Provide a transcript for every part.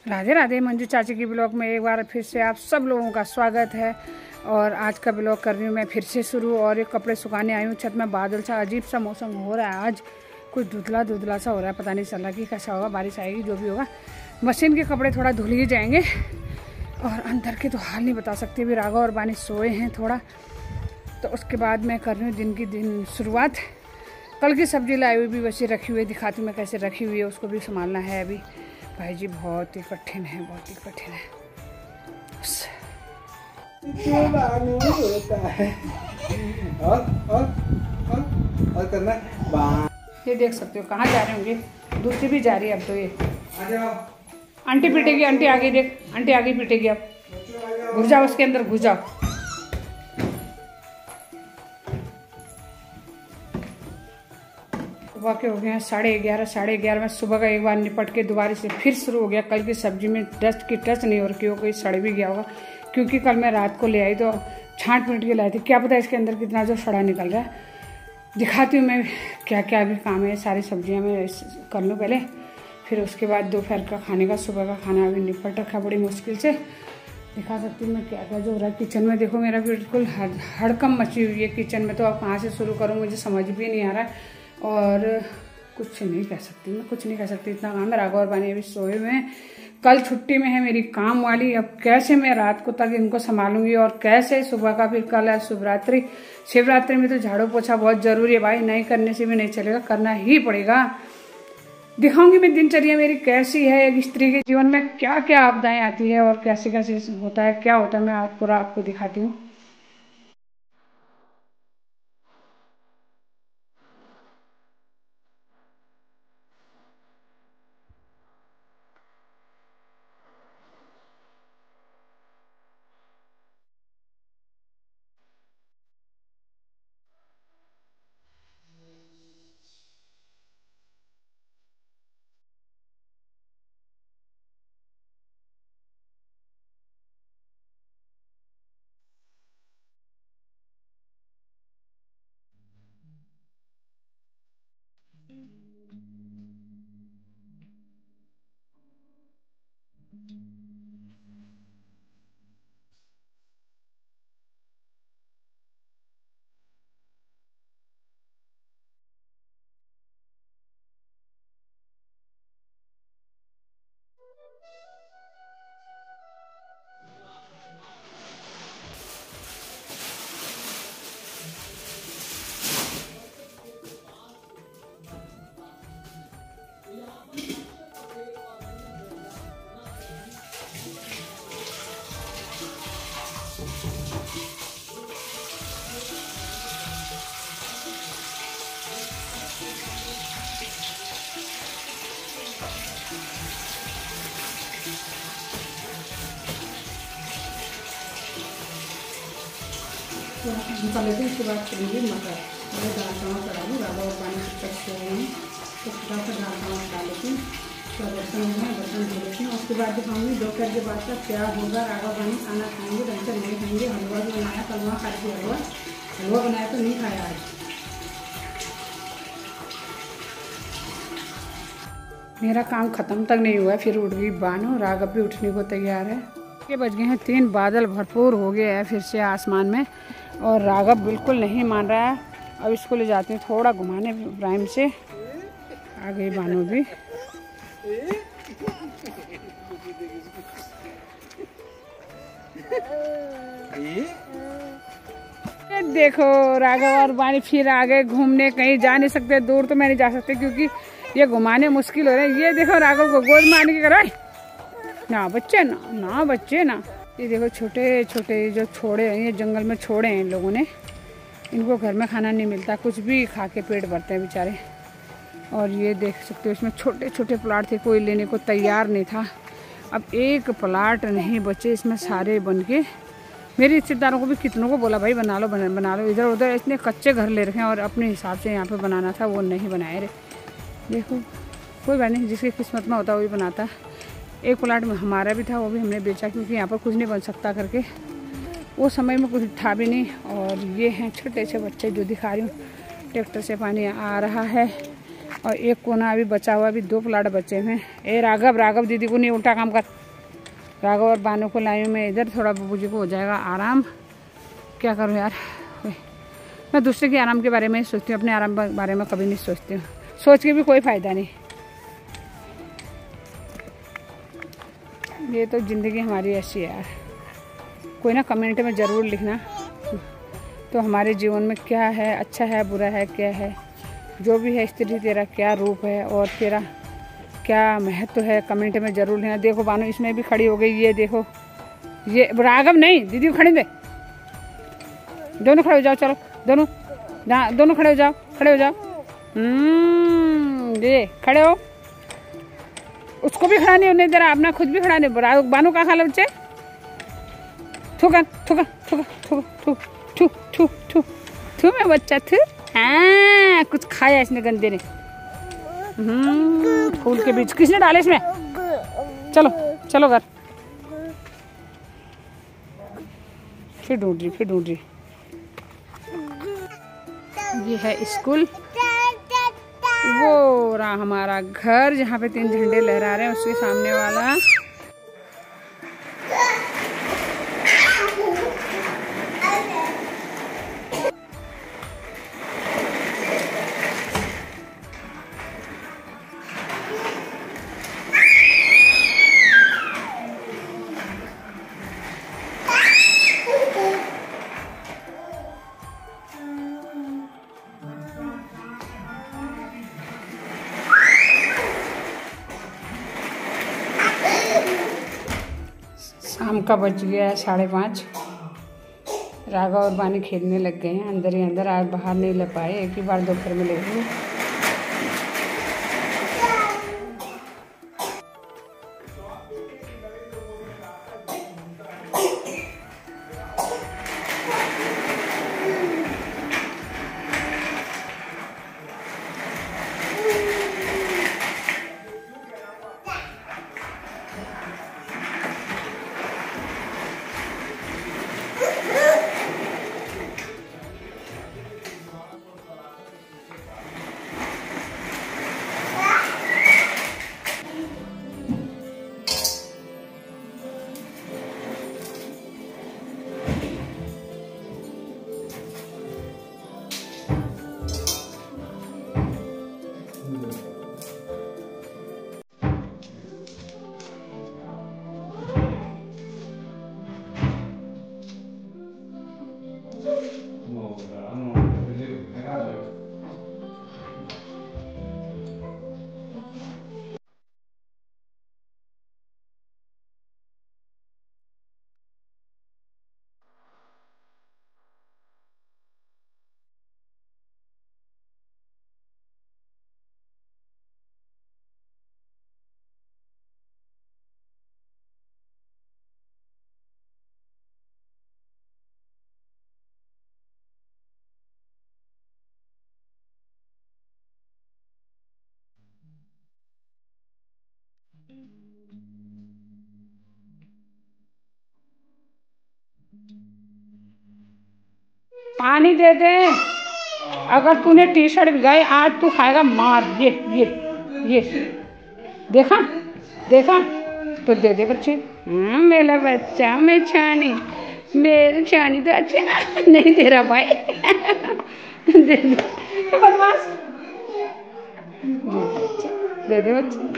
राधे राधे। मंजू चाची की ब्लॉग में एक बार फिर से आप सब लोगों का स्वागत है। और आज का ब्लॉग कर रही हूँ मैं फिर से शुरू। और ये कपड़े सुखाने आई हूँ। छत में बादल सा अजीब सा मौसम हो रहा है, आज कुछ धुंधला धुंधला सा हो रहा है, पता नहीं चल रहा कि कैसा होगा, बारिश आएगी जो भी होगा। मशीन के कपड़े थोड़ा धुल ही जाएंगे और अंदर के तो हाल नहीं बता सकती। अभी राघव और बानी सोए हैं थोड़ा, तो उसके बाद मैं कर रही हूँ दिन शुरुआत। कल की सब्जी लाई हुई भी वैसे रखी हुई है, दिखाती हूँ मैं कैसे रखी हुई है, उसको भी संभालना है अभी। भाई जी बहुत ही कठिन है, बहुत ही कठिन है। और करना। ये देख सकते हो कहाँ जा रहे होंगे, दूसरी भी जा रही है अब तो। ये आंटी पीटेगी, आंटी आगे देख, आंटी आगे पीटेगी। अब घुस जाओ उसके अंदर, घुस जाओ। सुबह के हो गए हैं 11:30, 11:30 में सुबह का एक बार निपट के दोबारा से फिर शुरू हो गया। कल की सब्जी में डस्ट की टच नहीं हो रखी हो, कोई सड़ भी गया होगा, क्योंकि कल मैं रात को ले आई तो छांट पीट के लाई थी। क्या पता इसके अंदर कितना जो सड़ा निकल रहा है। दिखाती हूँ मैं क्या क्या अभी काम है। सारी सब्जियाँ मैं कर लूँ पहले, फिर उसके बाद दोपहर का खाने का, सुबह का खाना अभी निपट रखा बड़ी मुश्किल से। दिखा सकती हूँ मैं क्या क्या जो हो रहा है किचन में। देखो मेरा बिल्कुल हड़कम मची हुई है किचन में, तो अब कहाँ से शुरू करूँ मुझे समझ भी नहीं आ रहा है। और कुछ नहीं कह सकती मैं, कुछ नहीं कह सकती, इतना काम है। राघव और बानी अभी सोए हुए हैं, कल छुट्टी में है मेरी काम वाली। अब कैसे मैं रात को तक इनको संभालूंगी और कैसे सुबह का, फिर कल है शिवरात्रि। शिवरात्रि में तो झाड़ू पोछा बहुत जरूरी है भाई, नहीं करने से भी नहीं चलेगा, करना ही पड़ेगा। दिखाऊंगी मैं दिनचर्या मेरी कैसी है, एक स्त्री के जीवन में क्या क्या आपदाएं आती है और कैसे कैसे होता है, क्या होता है, मैं पूरा आपको दिखाती हूँ। निकाल लेते हैं, उसके बाद करेंगे मटर। मैं दाल चावल चढ़ा दूँ, राघव और पानी तक सो रहे हैं, तो थोड़ा सा दाल चावल डाल लेती हूँ। तो बर्तन है, बर्तन धो लेती हूँ। उसके बाद दिखाऊंगी दोपहर के बाद का क्या होगा। राघव पानी खाना खाएंगे, ढंग से नहीं खाएंगे। हलवा भी बनाया, कल वहाँ खा के हलवा बनाया तो नहीं खाया आज। मेरा काम ख़त्म तक नहीं हुआ है, फिर उठ गई बानो। राघव भी उठने को तैयार है। ये बज गए हैं 3, बादल भरपूर हो गया है फिर से आसमान में, और राघव बिल्कुल नहीं मान रहा है। अब इसको ले जाते हैं थोड़ा घुमाने प्राइम से। आ गई बानो भी। देखो राघव और बानी फिर आ गए घूमने। कहीं जा नहीं सकते, दूर तो मैं नहीं जा सकती क्योंकि ये घुमाने मुश्किल हो रहा है। ये देखो राघव को गोद मारने की कराए ना बच्चे, ना बच्चे ना। ये देखो छोटे छोटे जो छोड़े हैं, ये जंगल में छोड़े हैं इन लोगों ने। इनको घर में खाना नहीं मिलता, कुछ भी खा के पेट भरते हैं बेचारे। और ये देख सकते हो इसमें छोटे छोटे प्लाट थे, कोई लेने को तैयार नहीं था। अब एक प्लाट नहीं बचे इसमें, सारे बन के। मेरे रिश्तेदारों को भी कितनों को बोला भाई बना लो बना लो, इधर उधर इतने कच्चे घर ले रखे हैं, और अपने हिसाब से यहाँ पे बनाना था वो नहीं बनाए रे। देखो कोई बात नहीं, जिसकी किस्मत में होता वही बनाता। एक प्लाट में हमारा भी था, वो भी हमने बेचा क्योंकि यहाँ पर कुछ नहीं बन सकता करके। वो समय में कुछ था भी नहीं। और ये हैं छोटे से बच्चे जो दिखा रही हूँ। ट्रैक्टर से पानी आ रहा है, और एक कोना अभी बचा हुआ, अभी 2 प्लाट बचे हुए। ए राघव दीदी को नहीं, उल्टा काम कर। राघव और बानू को लाई हूँ मैं इधर, थोड़ा बब्बू जी को हो जाएगा आराम। क्या करूँ यार, मैं दूसरे के आराम के बारे में ही सोचती हूँ, अपने आराम के बारे में कभी नहीं सोचती हूँ। सोच के भी कोई फ़ायदा नहीं। ये तो ज़िंदगी हमारी ऐसी है यार। कोई ना कमेंट में ज़रूर लिखना तो हमारे जीवन में क्या है, अच्छा है, बुरा है, क्या है, जो भी है स्त्री तेरा क्या रूप है और तेरा क्या महत्व है, कमेंट में ज़रूर लिखना। देखो बानू इसमें भी खड़ी हो गई, ये देखो, ये राघव नहीं, दीदी को खड़ी दे। दोनों खड़े हो जाओ, चलो दोनों खड़े हो जाओ, खड़े हो जाओ। ये खड़े हो, उसको भी खड़ा नहीं होने दे रहा, अपना खुद भी खड़ा नहीं। बानू का खा लो बच्चे, थूका थूका थूका थूका थू थू थू थू थू मैं बच्चा थू। हाँ कुछ खाया इसने गंदे ने। फूल के बीज किसने डाले इसमें? चलो चलो घर। फिर ढूंढ रही। ये है स्कूल, वो रहा हमारा घर जहाँ पे 3 झंडे लहरा रहे हैं, उसके सामने वाला। शाम का बज गया है 5:30। राघव और बानी खेलने लग गए हैं अंदर ही अंदर, आज बाहर नहीं ले पाए, एक ही बार दोपहर में ले गए। पानी दे दे, अगर तूने टी-शर्ट भिगाई आज तू खाएगा मार। ये देखा तो दे दे बच्चे। मेरा बच्चा, मैं छानी, मेरी छानी तो अच्छा नहीं दे रहा भाई। दे दे बदमाश, दे दे बच्चे।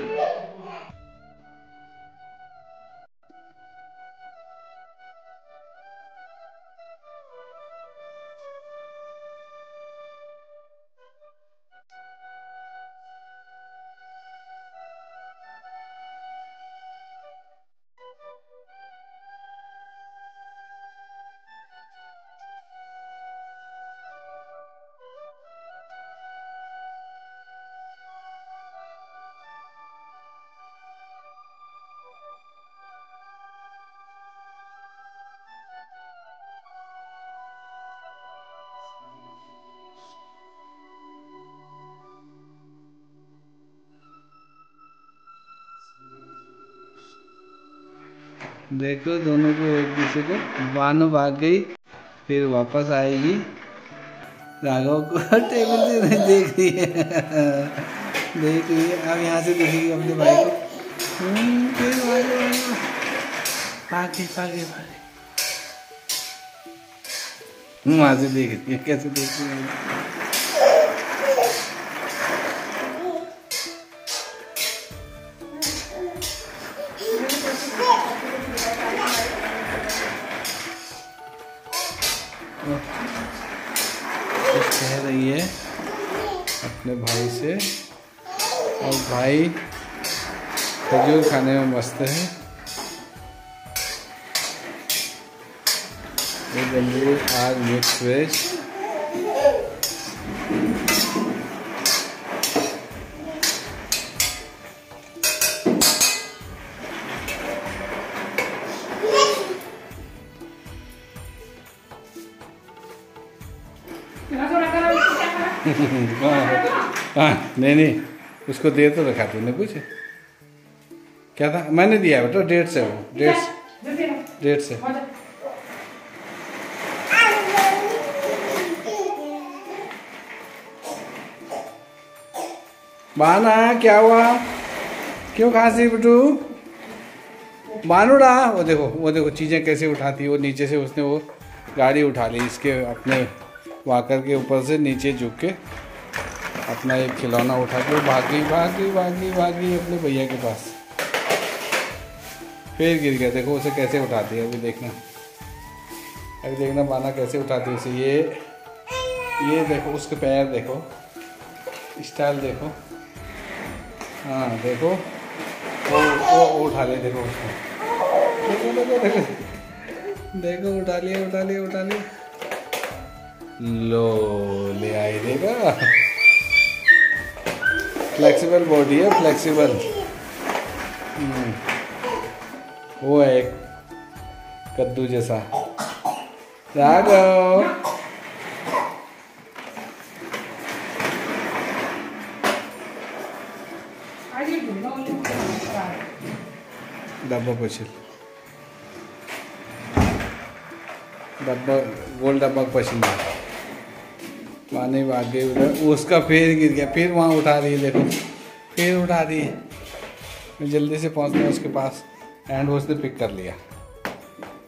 देखो दोनों को एक दूसरे को, बानू भाग गई फिर वापस आएगी। राघव को टेबल से नहीं देख रही है। देखिए अब यहाँ से देखिए अपने भाई को। फिर भागे भागे भागे। वहाँ से देखिए कैसे देखती है। कह रही है अपने भाई से, और भाई खजूर खाने में मस्त है। ये बंदी आज मिक्स वेज। नहीं उसको दे तो रखा तूने कुछ। क्या था? मैंने दिया है बेटा, 1.5 से। वो 1.5 से। बाना क्या हुआ? क्यों खांसी बिटू? बानुड़ा वो देखो चीज़ें कैसे उठाती है। वो नीचे से उसने वो गाड़ी उठा ली इसके अपने वाकर के ऊपर से नीचे झुक के अपना एक खिलौना उठा के भागी भागी भागी भागी अपने भैया के पास। फिर गिर गया। देखो उसे कैसे उठाती है। अभी देखना बाना कैसे उठाती है उसे। ये देखो उसके पैर देखो, स्टाइल देखो। हाँ देखो वो उठा ले। देखो देखो उठा लिया। लो ले आई। देखा फ्लेक्सिबल बॉडी है, फ्लेक्सिबल। वो है एक कद्दू जैसा। राघव डब्बा पछिल, डब्बा गोल डब्बा पछिल पानी भाग गई उधर। उसका फिर गिर गया। फिर वहाँ उठा रही है। देखो फिर उठा रही है। मैं जल्दी से पहुँचता हूँ उसके पास। एंड उसने पिक कर लिया।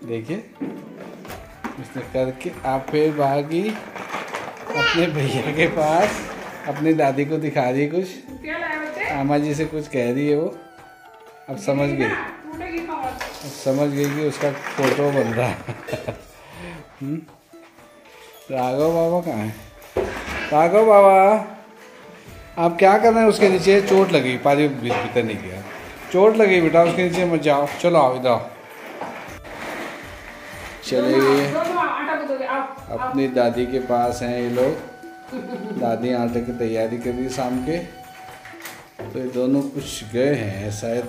देखिए उसने करके आप फिर भागी अपने भैया के पास। अपनी दादी को दिखा रही कुछ। आमा जी से कुछ कह रही है वो। अब समझ गई कि उसका फोटो बन रहा है। राघव बाबा कहाँ है? राघव बाबा आप क्या कर रहे हैं? उसके नीचे चोट लगी। पारी भीतर नहीं गया। चोट लगी बेटा उसके नीचे मत जाओ। चलो आओ इधर। चले गए अपनी दादी के पास हैं ये लोग। दादी आटे की तैयारी कर रही शाम के। तो ये दोनों कुछ गए हैं शायद,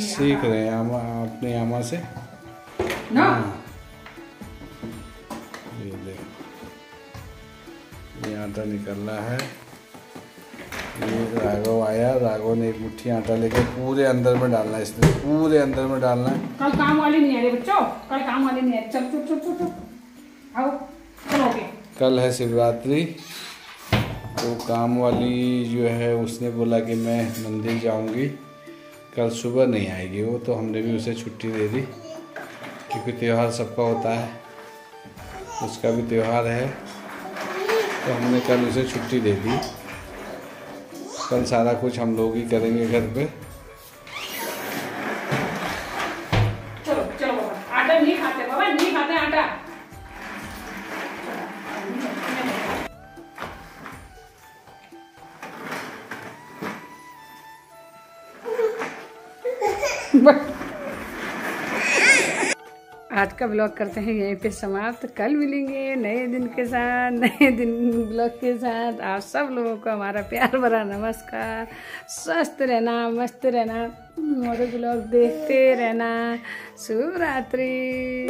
सीख रहे हैं अपनी आमा से। ये आटा निकल रहा है। ये राघव आया। राघव ने एक मुट्ठी आटा लेके पूरे अंदर में डालना है। इसमें पूरे अंदर में डालना है। कल काम वाली नहीं आ रही बच्चों, कल काम वाली नहीं आ रही। चल आओ चलो। कल है शिवरात्रि। तो काम वाली जो है उसने बोला कि मैं मंदिर जाऊंगी, कल सुबह नहीं आएगी वो। तो हमने भी उसे छुट्टी दे दी क्योंकि त्यौहार सबका होता है, उसका भी त्यौहार है। तो हमने कल उसे छुट्टी दे दी। कल सारा कुछ हम लोग ही करेंगे घर पे। चलो बाबा। आटा नहीं खाते बाबा, नहीं खाते आटा। आज का ब्लॉग करते हैं यहीं पे समाप्त। कल मिलेंगे नए दिन के साथ, नए दिन ब्लॉग के साथ। आप सब लोगों को हमारा प्यार भरा नमस्कार। स्वस्थ रहना, मस्त रहना, हमारे ब्लॉग देखते रहना। शुभ रात्रि।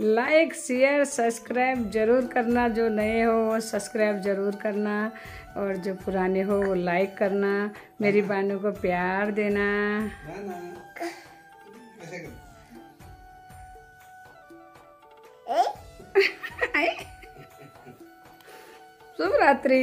लाइक शेयर सब्सक्राइब जरूर करना। जो नए हो वो सब्सक्राइब जरूर करना, और जो पुराने हो वो लाइक करना। मेरी बानू को प्यार देना। शुभ रात्रि।